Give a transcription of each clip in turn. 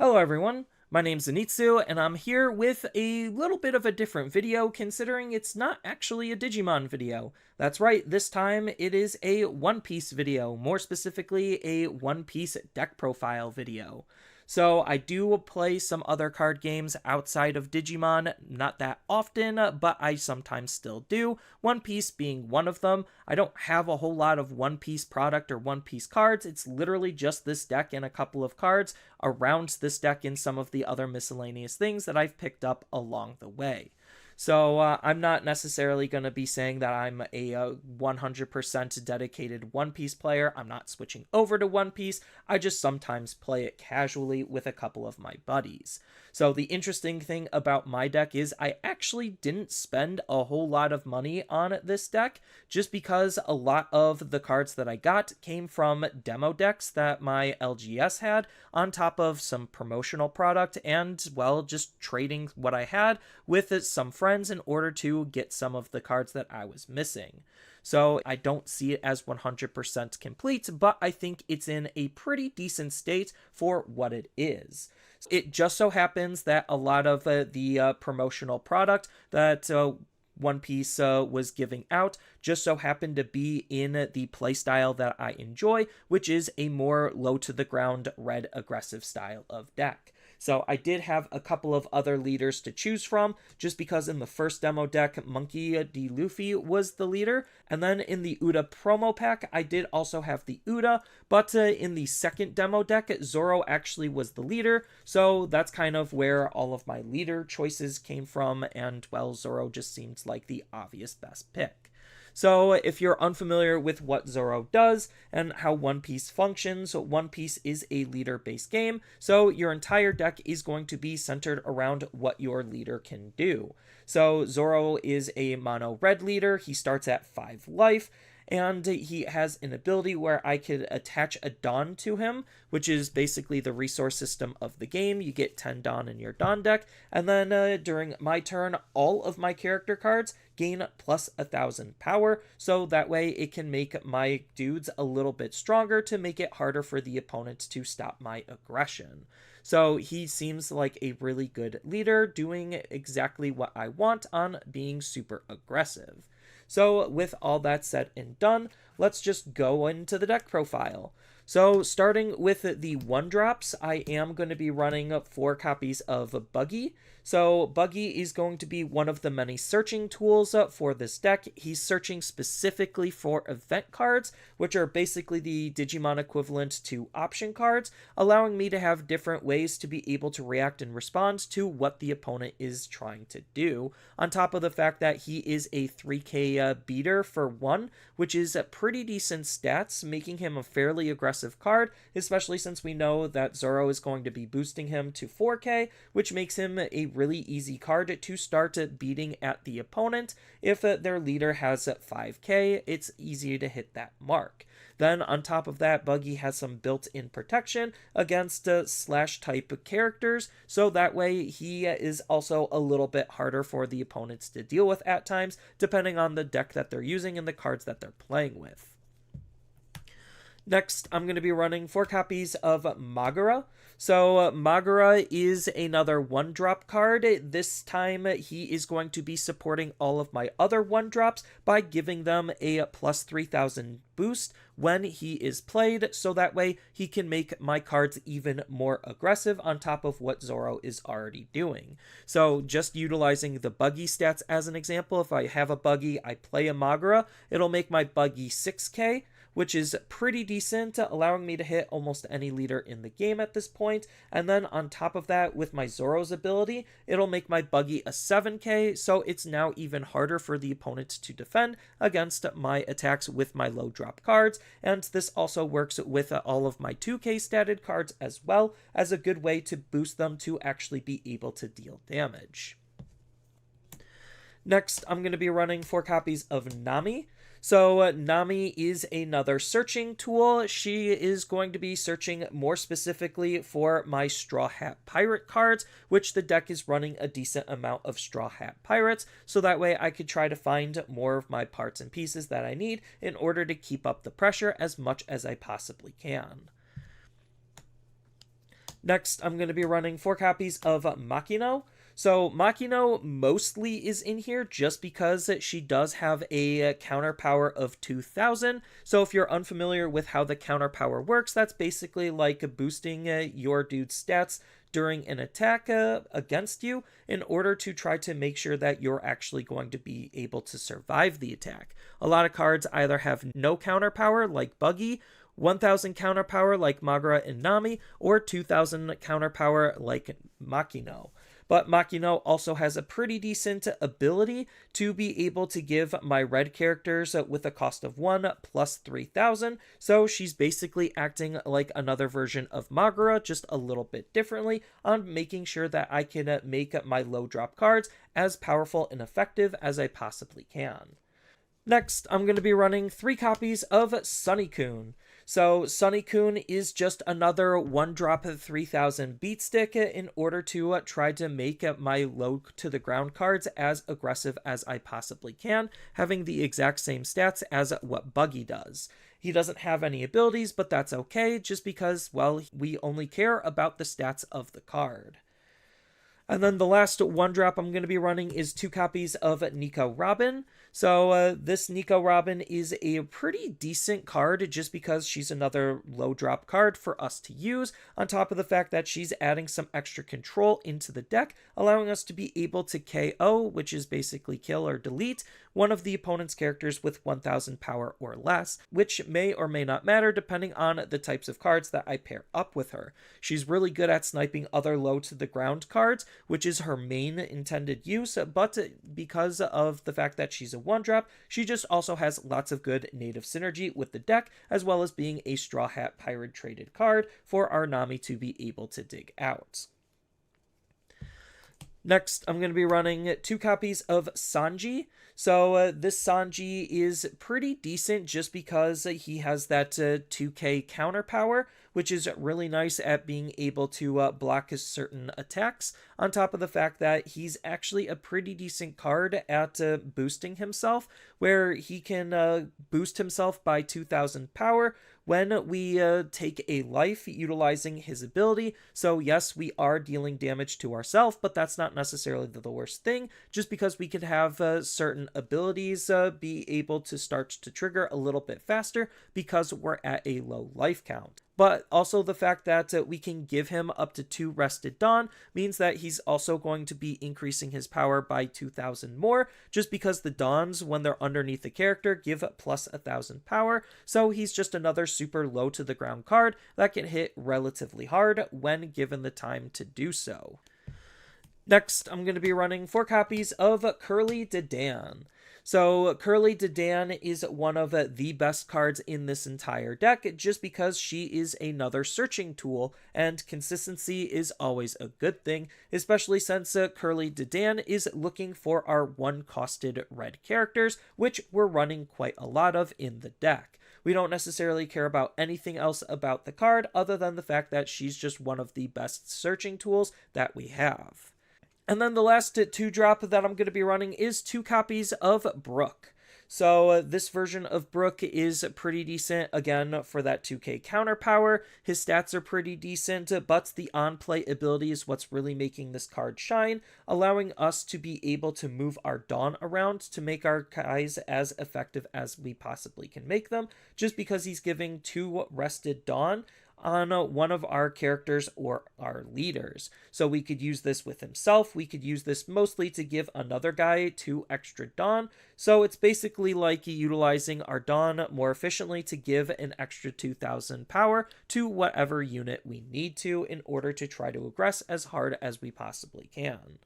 Hello everyone, my name's Zenitsu, and I'm here with a little bit of a different video considering it's not actually a Digimon video. That's right, this time it is a One Piece video, more specifically a One Piece deck profile video. So I do play some other card games outside of Digimon, not that often, but I sometimes still do, One Piece being one of them. I don't have a whole lot of One Piece product or One Piece cards, it's literally just this deck and a couple of cards around this deck and some of the other miscellaneous things that I've picked up along the way. So I'm not necessarily going to be saying that I'm a 100% dedicated One Piece player. I'm not switching over to One Piece. I just sometimes play it casually with a couple of my buddies. So the interesting thing about my deck is I actually didn't spend a whole lot of money on this deck just because a lot of the cards that I got came from demo decks that my LGS had on top of some promotional product and, well, just trading what I had with some friends in order to get some of the cards that I was missing. So I don't see it as 100% complete, but I think it's in a pretty decent state for what it is. It just so happens that a lot of the promotional product that One Piece was giving out just so happened to be in the playstyle that I enjoy, which is a more low to the ground red aggressive style of deck. So I did have a couple of other leaders to choose from, just because in the first demo deck, Monkey D. Luffy was the leader, and then in the Uda promo pack, I did also have the Uda, but in the second demo deck, Zoro actually was the leader, so that's kind of where all of my leader choices came from, and, well, Zoro just seems like the obvious best pick. So if you're unfamiliar with what Zoro does and how One Piece functions, One Piece is a leader-based game, so your entire deck is going to be centered around what your leader can do. So Zoro is a mono red leader, he starts at 5 life, and he has an ability where I could attach a Dawn to him, which is basically the resource system of the game. You get 10 Dawn in your Dawn deck, and then during my turn, all of my character cards gain plus 1,000 power, so that way it can make my dudes a little bit stronger to make it harder for the opponent to stop my aggression. So he seems like a really good leader, doing exactly what I want on being super aggressive. So with all that said and done, let's just go into the deck profile. So starting with the 1-drops, I am going to be running 4 copies of Buggy. So Buggy is going to be one of the many searching tools for this deck. He's searching specifically for event cards, which are basically the Digimon equivalent to option cards, allowing me to have different ways to be able to react and respond to what the opponent is trying to do, on top of the fact that he is a 3k beater for 1, which is pretty decent stats, making him a fairly aggressive card, especially since we know that Zoro is going to be boosting him to 4k, which makes him a really easy card to start beating at the opponent. If their leader has 5k, it's easy to hit that mark. Then on top of that, Buggy has some built-in protection against slash type characters, so that way he is also a little bit harder for the opponents to deal with at times, depending on the deck that they're using and the cards that they're playing with. Next, I'm going to be running 4 copies of Magura. So Magura is another 1-drop card. This time he is going to be supporting all of my other 1-drops by giving them a plus 3,000 boost when he is played, so that way he can make my cards even more aggressive on top of what Zoro is already doing. So just utilizing the Buggy stats as an example, if I have a Buggy, I play a Magura, it'll make my Buggy 6k, which is pretty decent, allowing me to hit almost any leader in the game at this point. And then on top of that, with my Zoro's ability, it'll make my Buggy a 7k, so it's now even harder for the opponent to defend against my attacks with my low drop cards. And this also works with all of my 2k statted cards as well, as a good way to boost them to actually be able to deal damage. Next, I'm going to be running 4 copies of Nami. So Nami is another searching tool. She is going to be searching more specifically for my Straw Hat Pirate cards, which the deck is running a decent amount of Straw Hat Pirates, so that way I could try to find more of my parts and pieces that I need in order to keep up the pressure as much as I possibly can. Next, I'm going to be running 4 copies of Makino. So Makino mostly is in here just because she does have a counter power of 2000. So if you're unfamiliar with how the counter power works, that's basically like boosting your dude's stats during an attack against you in order to try to make sure that you're actually going to be able to survive the attack. A lot of cards either have no counter power like Buggy, 1000 counter power like Magura and Nami, or 2000 counter power like Makino. But Makino also has a pretty decent ability to be able to give my red characters with a cost of 1 plus 3000. So she's basically acting like another version of Magura, just a little bit differently, on making sure that I can make my low drop cards as powerful and effective as I possibly can. Next, I'm going to be running 3 copies of Sunny-kun. So Sunny-kun is just another 1-drop 3000 beat stick in order to try to make my low to the ground cards as aggressive as I possibly can, having the exact same stats as what Buggy does. He doesn't have any abilities, but that's okay, just because, well, we only care about the stats of the card. And then the last 1-drop I'm going to be running is 2 copies of Nico Robin. So this Nico Robin is a pretty decent card just because she's another low drop card for us to use, on top of the fact that she's adding some extra control into the deck, allowing us to be able to KO, which is basically kill or delete, one of the opponent's characters with 1000 power or less, which may or may not matter depending on the types of cards that I pair up with her. She's really good at sniping other low to the ground cards, which is her main intended use, but because of the fact that she's a 1-drop, she just also has lots of good native synergy with the deck, as well as being a Straw Hat Pirate traded card for our Nami to be able to dig out. Next, I'm going to be running 2 copies of Sanji. So this Sanji is pretty decent just because he has that 2k counter power, which is really nice at being able to block his certain attacks, on top of the fact that he's actually a pretty decent card at boosting himself, where he can boost himself by 2000 power when we take a life utilizing his ability. So yes, we are dealing damage to ourselves, but that's not necessarily the worst thing, just because we could have certain abilities be able to start to trigger a little bit faster because we're at a low life count. But also the fact that we can give him up to 2 Rested Dawn means that he's also going to be increasing his power by 2000 more, just because the Dawns, when they're underneath the character, give plus 1000 power. So he's just another super low to the ground card that can hit relatively hard when given the time to do so. Next, I'm going to be running 4 copies of Curly Dedan. So Curly Dedan is one of the best cards in this entire deck, just because she is another searching tool, and consistency is always a good thing, especially since Curly Dedan is looking for our 1-costed red characters, which we're running quite a lot of in the deck. We don't necessarily care about anything else about the card other than the fact that she's just one of the best searching tools that we have. And then the last 2-drop that I'm going to be running is 2 copies of Brooke. So this version of Brooke is pretty decent, again, for that 2k counter power. His stats are pretty decent, but the on-play ability is what's really making this card shine, allowing us to be able to move our Dawn around to make our guys as effective as we possibly can make them, just because he's giving 2 Rested Dawn on one of our characters or our leaders. So we could use this with himself. We could use this mostly to give another guy 2 extra Dawn. So it's basically like utilizing our Dawn more efficiently to give an extra 2000 power to whatever unit we need to in order to try to aggress as hard as we possibly can.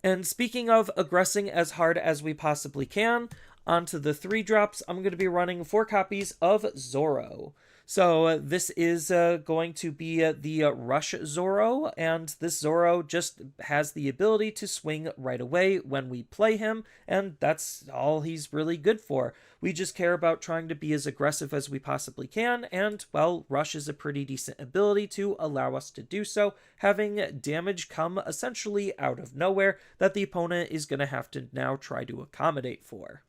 And speaking of aggressing as hard as we possibly can, onto the 3-drops, I'm going to be running 4 copies of Zoro. So this is going to be the Rush Zoro, and this Zoro just has the ability to swing right away when we play him, and that's all he's really good for. We just care about trying to be as aggressive as we possibly can, and, well, Rush is a pretty decent ability to allow us to do so, having damage come essentially out of nowhere that the opponent is going to have to now try to accommodate for.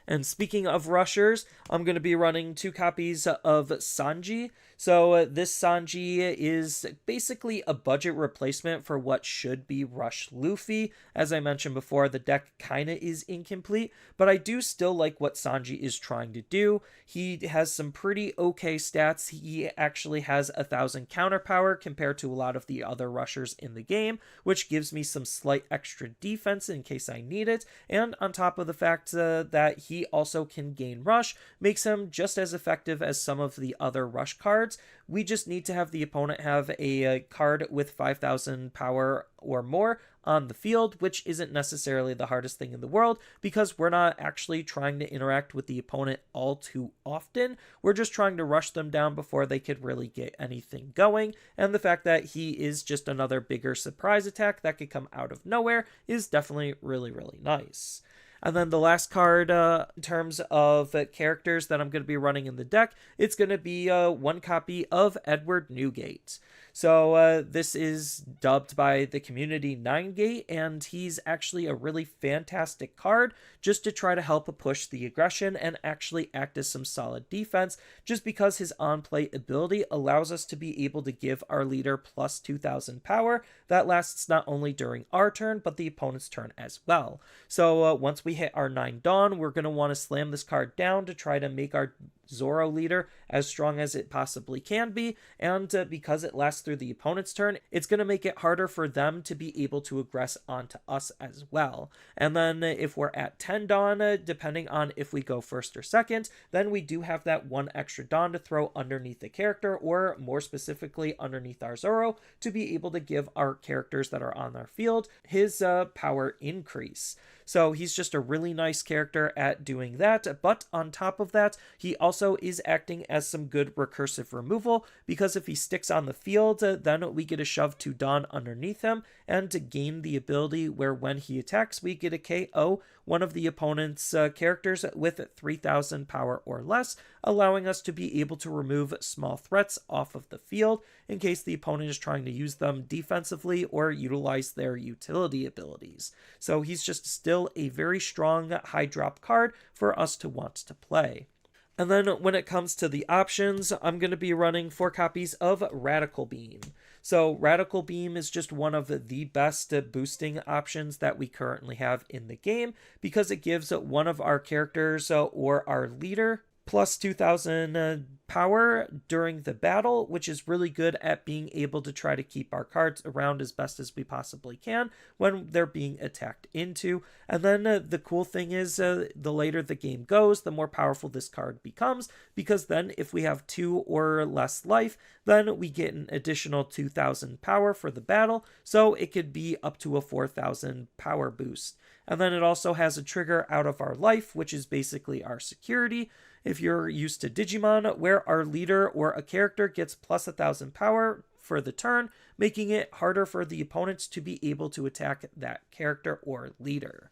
And speaking of rushers, I'm going to be running 2 copies of Sanji. So this Sanji is basically a budget replacement for what should be Rush Luffy. As I mentioned before, the deck kind of is incomplete, but I do still like what Sanji is trying to do. He has some pretty okay stats. He actually has 1,000 counter power compared to a lot of the other rushers in the game, which gives me some slight extra defense in case I need it. And on top of the fact that he also can gain rush, makes him just as effective as some of the other rush cards. We just need to have the opponent have a card with 5,000 power or more on the field, which isn't necessarily the hardest thing in the world because we're not actually trying to interact with the opponent all too often. We're just trying to rush them down before they could really get anything going. And the fact that he is just another bigger surprise attack that could come out of nowhere is definitely really, really nice. And then the last card in terms of characters that I'm going to be running in the deck, it's going to be one copy of Edward Newgate. So this is dubbed by the community 9-Gate, and he's actually a really fantastic card just to try to help push the aggression and actually act as some solid defense, just because his on-play ability allows us to be able to give our leader plus 2,000 power. That lasts not only during our turn, but the opponent's turn as well. So once we hit our 9 Dawn, we're going to want to slam this card down to try to make our Zoro leader as strong as it possibly can be, and because it lasts through the opponent's turn, it's going to make it harder for them to be able to aggress onto us as well. And then if we're at 10 Dawn, depending on if we go first or second, then we do have that one extra Dawn to throw underneath the character, or more specifically underneath our Zoro, to be able to give our characters that are on our field his power increase. So he's just a really nice character at doing that, but on top of that, he also is acting as some good recursive removal, because if he sticks on the field, then we get a shove to Dawn underneath him, and to gain the ability where when he attacks, we get a KO one of the opponent's characters with 3,000 power or less, allowing us to be able to remove small threats off of the field in case the opponent is trying to use them defensively or utilize their utility abilities. So he's just still a very strong high drop card for us to want to play. And then when it comes to the options, I'm going to be running 4 copies of Radical Beam. So Radical Beam is just one of the best boosting options that we currently have in the game, because it gives one of our characters or our leader plus 2,000 power during the battle, which is really good at being able to try to keep our cards around as best as we possibly can when they're being attacked into. And then the cool thing is the later the game goes, the more powerful this card becomes, because then if we have 2 or less life, then we get an additional 2,000 power for the battle, so it could be up to a 4,000 power boost. And then it also has a trigger out of our life, which is basically our security. If you're used to Digimon, where our leader or a character gets plus 1,000 power for the turn, making it harder for the opponents to be able to attack that character or leader.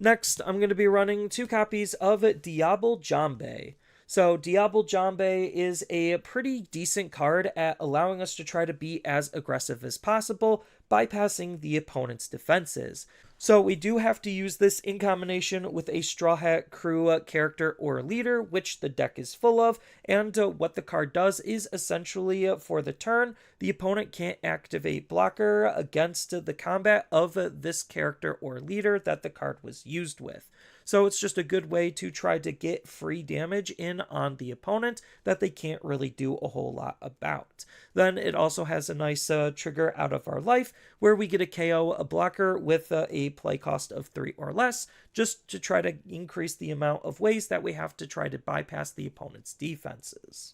Next, I'm going to be running 2 copies of Diable Jambe. So Diable Jambe is a pretty decent card at allowing us to try to be as aggressive as possible, bypassing the opponent's defenses. So we do have to use this in combination with a Straw Hat Crew character or leader, which the deck is full of, and what the card does is essentially for the turn, the opponent can't activate blocker against the combat of this character or leader that the card was used with. So it's just a good way to try to get free damage in on the opponent that they can't really do a whole lot about. Then it also has a nice trigger out of our life, where we get a KO a blocker with a play cost of 3 or less, just to try to increase the amount of ways that we have to try to bypass the opponent's defenses.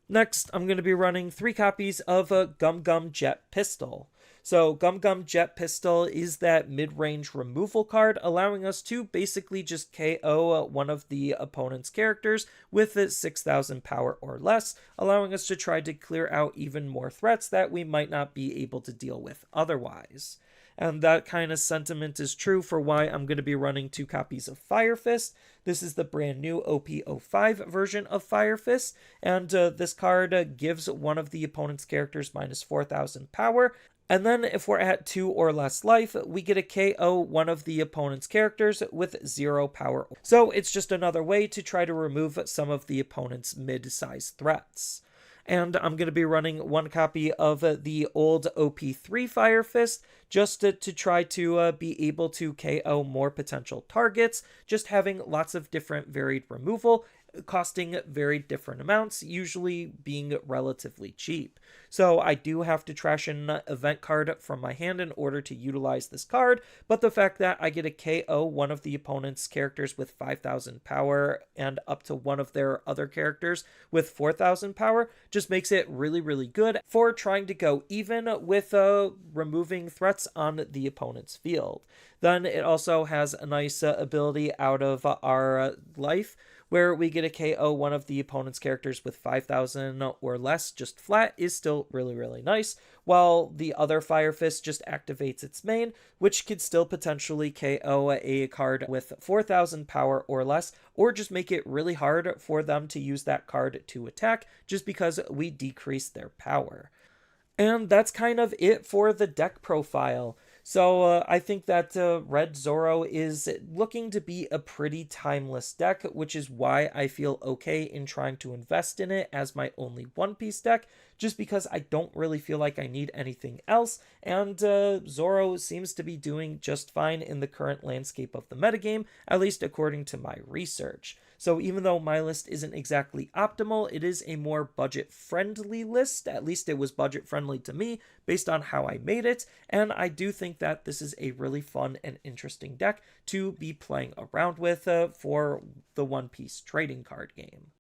Next, I'm going to be running 3 copies of Gum Gum Jet Pistol. So Gum Gum Jet Pistol is that mid-range removal card, allowing us to basically just KO one of the opponent's characters with 6,000 power or less, allowing us to try to clear out even more threats that we might not be able to deal with otherwise. And that kind of sentiment is true for why I'm going to be running 2 copies of Fire Fist. This is the brand new OP05 version of Fire Fist, and this card gives one of the opponent's characters minus 4,000 power, And then if we're at 2 or less life, we get a KO one of the opponent's characters with 0 power. So it's just another way to try to remove some of the opponent's mid-sized threats. And I'm going to be running one copy of the old OP3 Fire Fist just to try to be able to KO more potential targets, just having lots of different varied removal, costing very different amounts, usually being relatively cheap. So I do have to trash an event card from my hand in order to utilize this card, but the fact that I get a KO one of the opponent's characters with 5,000 power and up to one of their other characters with 4,000 power just makes it really, really good for trying to go even with removing threats on the opponent's field. Then it also has a nice ability out of our life, where we get a KO one of the opponent's characters with 5,000 or less just flat is still really, really nice, while the other Fire Fist just activates its main, which could still potentially KO a card with 4,000 power or less, or just make it really hard for them to use that card to attack just because we decrease their power. And that's kind of it for the deck profile. So I think that Red Zoro is looking to be a pretty timeless deck, which is why I feel okay in trying to invest in it as my only One Piece deck, just because I don't really feel like I need anything else, and Zoro seems to be doing just fine in the current landscape of the metagame, at least according to my research. So even though my list isn't exactly optimal, it is a more budget-friendly list. At least it was budget-friendly to me based on how I made it, and I do think that this is a really fun and interesting deck to be playing around with for the One Piece trading card game.